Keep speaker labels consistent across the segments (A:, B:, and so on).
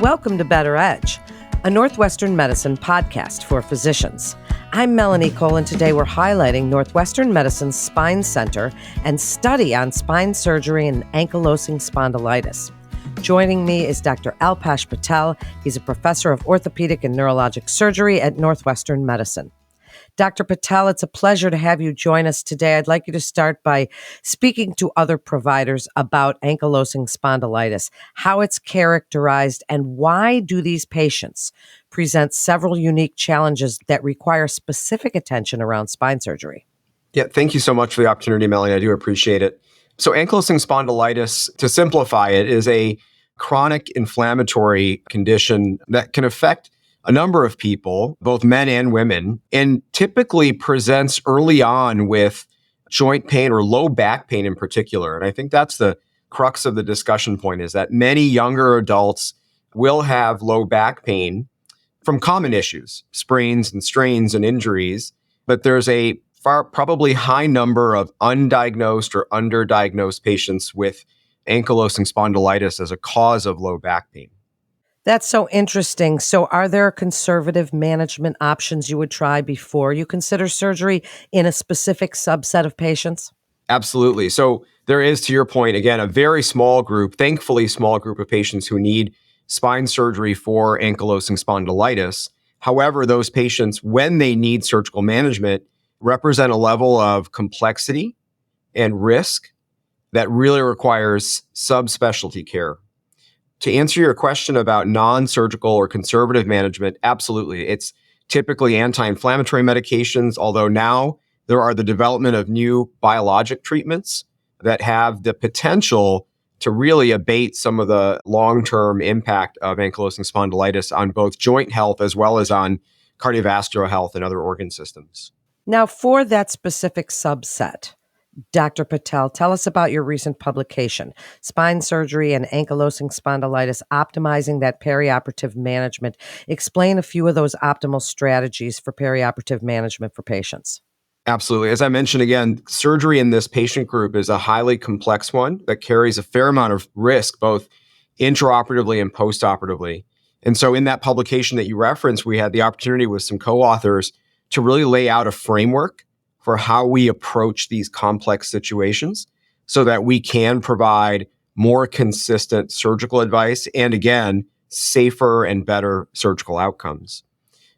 A: Welcome to Better Edge, a Northwestern medicine podcast for physicians. I'm Melanie Cole, and today we're highlighting Northwestern Medicine's Spine Center and study on spine surgery and ankylosing spondylitis. Joining me is Dr. Alpesh Patel. He's a professor of orthopedic and neurologic surgery at Northwestern Medicine. Dr. Patel, it's a pleasure to have you join us today. I'd like you to start by speaking to other providers about ankylosing spondylitis, how it's characterized, and why do these patients present several unique challenges that require specific attention around spine surgery?
B: Yeah, thank you so much for the opportunity, Melanie. I do appreciate it. So ankylosing spondylitis, to simplify it, is a chronic inflammatory condition that can affect a number of people, both men and women, and typically presents early on with joint pain or low back pain in particular. And I think that's the crux of the discussion point, is that many younger adults will have low back pain from common issues, sprains and strains and injuries, but there's a probably high number of undiagnosed or underdiagnosed patients with ankylosing spondylitis as a cause of low back pain.
A: That's so interesting. So are there conservative management options you would try before you consider surgery in a specific subset of patients?
B: Absolutely. So there is, to your point, again, a very small group, thankfully small group of patients who need spine surgery for ankylosing spondylitis. However, those patients, when they need surgical management, represent a level of complexity and risk that really requires subspecialty care. To answer your question about non-surgical or conservative management, absolutely. It's typically anti-inflammatory medications, although now there are the development of new biologic treatments that have the potential to really abate some of the long-term impact of ankylosing spondylitis on both joint health as well as on cardiovascular health and other organ systems.
A: Now, for that specific subset, Dr. Patel, tell us about your recent publication, Spine Surgery and Ankylosing Spondylitis, Optimizing that Perioperative Management. Explain a few of those optimal strategies for perioperative management for patients.
B: Absolutely. As I mentioned again, surgery in this patient group is a highly complex one that carries a fair amount of risk, both intraoperatively and postoperatively. And so in that publication that you referenced, we had the opportunity with some co-authors to really lay out a framework for how we approach these complex situations so that we can provide more consistent surgical advice and, again, safer and better surgical outcomes.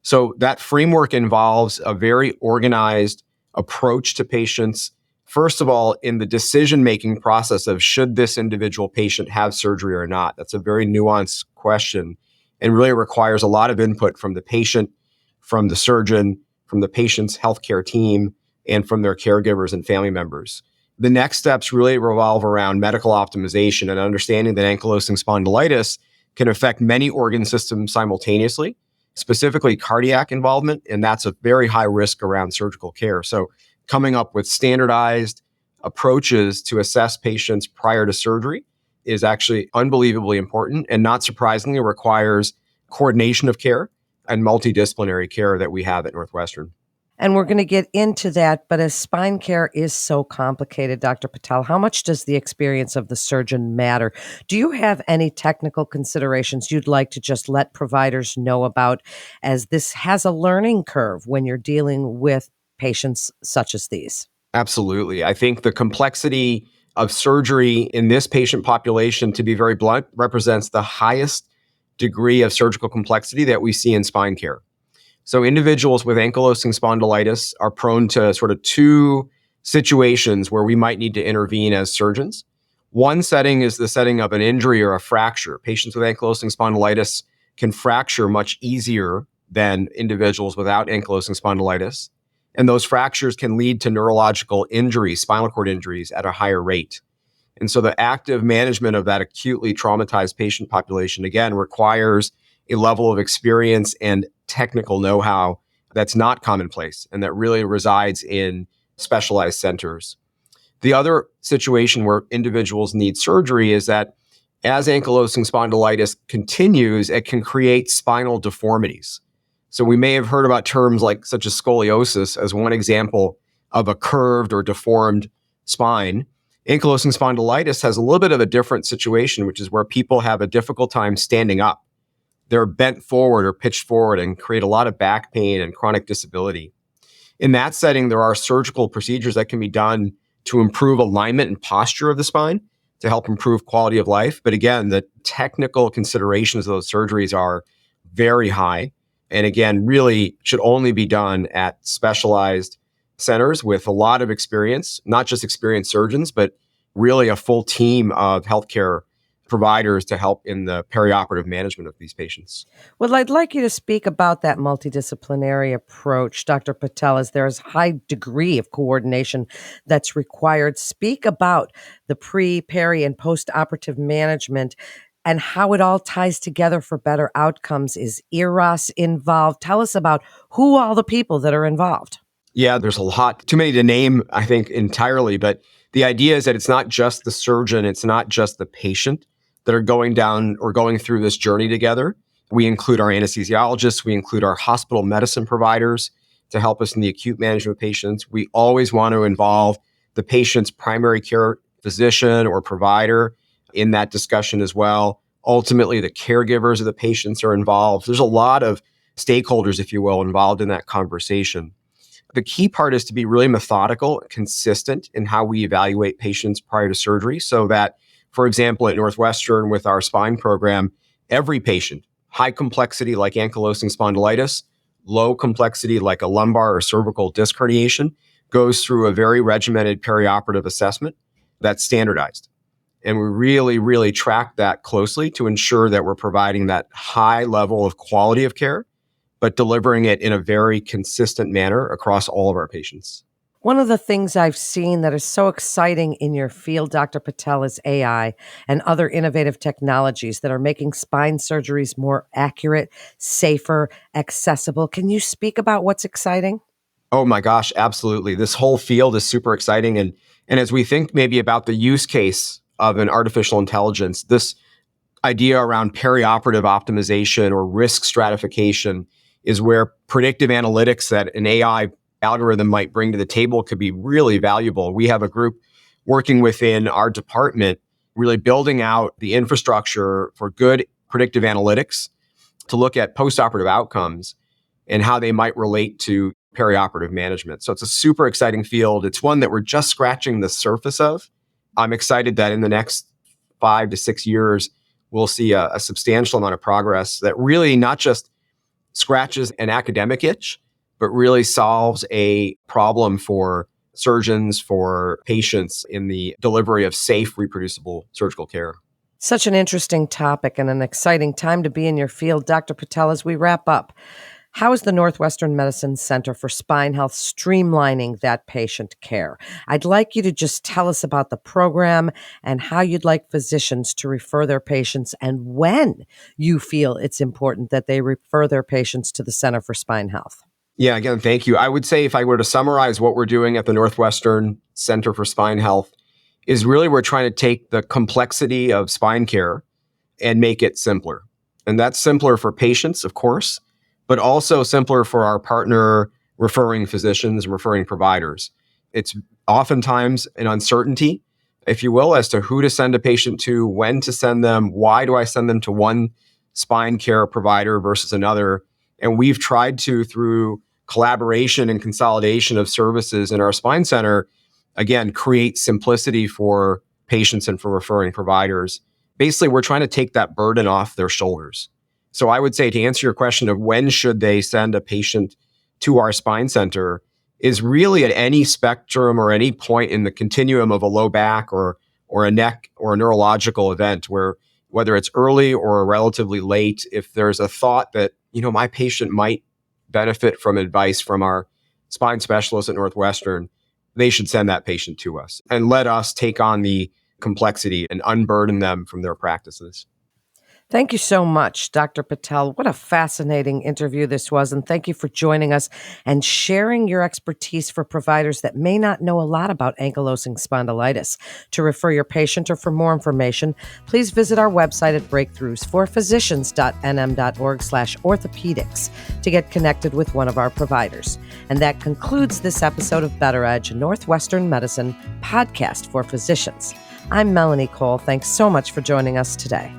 B: So that framework involves a very organized approach to patients, first of all, in the decision-making process of should this individual patient have surgery or not. That's a very nuanced question and really requires a lot of input from the patient, from the surgeon, from the patient's healthcare team, and from their caregivers and family members. The next steps really revolve around medical optimization and understanding that ankylosing spondylitis can affect many organ systems simultaneously, specifically cardiac involvement, and that's a very high risk around surgical care. So coming up with standardized approaches to assess patients prior to surgery is actually unbelievably important, and not surprisingly requires coordination of care and multidisciplinary care that we have at Northwestern.
A: And we're going to get into that, but as spine care is so complicated, Dr. Patel, how much does the experience of the surgeon matter? Do you have any technical considerations you'd like to just let providers know about, as this has a learning curve when you're dealing with patients such as these?
B: Absolutely. I think the complexity of surgery in this patient population, to be very blunt, represents the highest degree of surgical complexity that we see in spine care. So individuals with ankylosing spondylitis are prone to sort of two situations where we might need to intervene as surgeons. One setting is the setting of an injury or a fracture. Patients with ankylosing spondylitis can fracture much easier than individuals without ankylosing spondylitis. And those fractures can lead to neurological injuries, spinal cord injuries, at a higher rate. And so the active management of that acutely traumatized patient population, again, requires a level of experience and technical know-how that's not commonplace and that really resides in specialized centers. The other situation where individuals need surgery is that as ankylosing spondylitis continues, it can create spinal deformities. So we may have heard about terms like such as scoliosis as one example of a curved or deformed spine. Ankylosing spondylitis has a little bit of a different situation, which is where people have a difficult time standing up. they're bent forward or pitched forward and create a lot of back pain and chronic disability. In that setting, there are surgical procedures that can be done to improve alignment and posture of the spine to help improve quality of life. But again, the technical considerations of those surgeries are very high. And again, really should only be done at specialized centers with a lot of experience, not just experienced surgeons, but really a full team of healthcare providers to help in the perioperative management of these patients.
A: Well, I'd like you to speak about that multidisciplinary approach, Dr. Patel, as there's a high degree of coordination that's required. Speak about the pre, peri, and post-operative management and how it all ties together for better outcomes. Is EROS involved? Tell us about who all the people that are involved.
B: Yeah, there's a lot, too many to name, I think, entirely. But the idea is that it's not just the surgeon, it's not just the patient that are going down or going through this journey together. We include our anesthesiologists, we include our hospital medicine providers to help us in the acute management of patients. We always want to involve the patient's primary care physician or provider in that discussion as well. Ultimately, the caregivers of the patients are involved. There's a lot of stakeholders, if you will, involved in that conversation. The key part is to be really methodical, consistent in how we evaluate patients prior to surgery so that, for example, at Northwestern with our spine program, every patient, high complexity like ankylosing spondylitis, low complexity like a lumbar or cervical disc herniation, goes through a very regimented perioperative assessment that's standardized. And we really, really track that closely to ensure that we're providing that high level of quality of care, but delivering it in a very consistent manner across all of our patients.
A: One of the things I've seen that is so exciting in your field, Dr. Patel, is AI and other innovative technologies that are making spine surgeries more accurate, safer, accessible. Can you speak about what's exciting?
B: Oh my gosh, absolutely. This whole field is super exciting. And as we think maybe about the use case of an artificial intelligence, this idea around perioperative optimization or risk stratification is where predictive analytics that an AI algorithm might bring to the table could be really valuable. We have a group working within our department, really building out the infrastructure for good predictive analytics to look at postoperative outcomes and how they might relate to perioperative management. So it's a super exciting field. It's one that we're just scratching the surface of. I'm excited that in the next 5 to 6 years, we'll see a substantial amount of progress that really not just scratches an academic itch, but really solves a problem for surgeons, for patients in the delivery of safe, reproducible surgical care.
A: Such an interesting topic and an exciting time to be in your field. Dr. Patel, as we wrap up, how is the Northwestern Medicine Center for Spine Health streamlining that patient care? I'd like you to just tell us about the program and how you'd like physicians to refer their patients and when you feel it's important that they refer their patients to the Center for Spine Health.
B: Yeah, again, thank you. I would say if I were to summarize what we're doing at the Northwestern Center for Spine Health is really we're trying to take the complexity of spine care and make it simpler. And that's simpler for patients, of course, but also simpler for our partner referring physicians and referring providers. It's oftentimes an uncertainty, if you will, as to who to send a patient to, when to send them, why do I send them to one spine care provider versus another. And we've tried to, through collaboration and consolidation of services in our spine center, again, create simplicity for patients and for referring providers. Basically, we're trying to take that burden off their shoulders. So I would say to answer your question of when should they send a patient to our spine center is really at any spectrum or any point in the continuum of a low back or a neck or a neurological event where whether it's early or relatively late, if there's a thought that, my patient might benefit from advice from our spine specialist at Northwestern, they should send that patient to us and let us take on the complexity and unburden them from their practices.
A: Thank you so much, Dr. Patel. What a fascinating interview this was. And thank you for joining us and sharing your expertise for providers that may not know a lot about ankylosing spondylitis. To refer your patient or for more information, please visit our website at breakthroughsforphysicians.nm.org/orthopedics to get connected with one of our providers. And that concludes this episode of Better Edge, a Northwestern Medicine podcast for physicians. I'm Melanie Cole. Thanks so much for joining us today.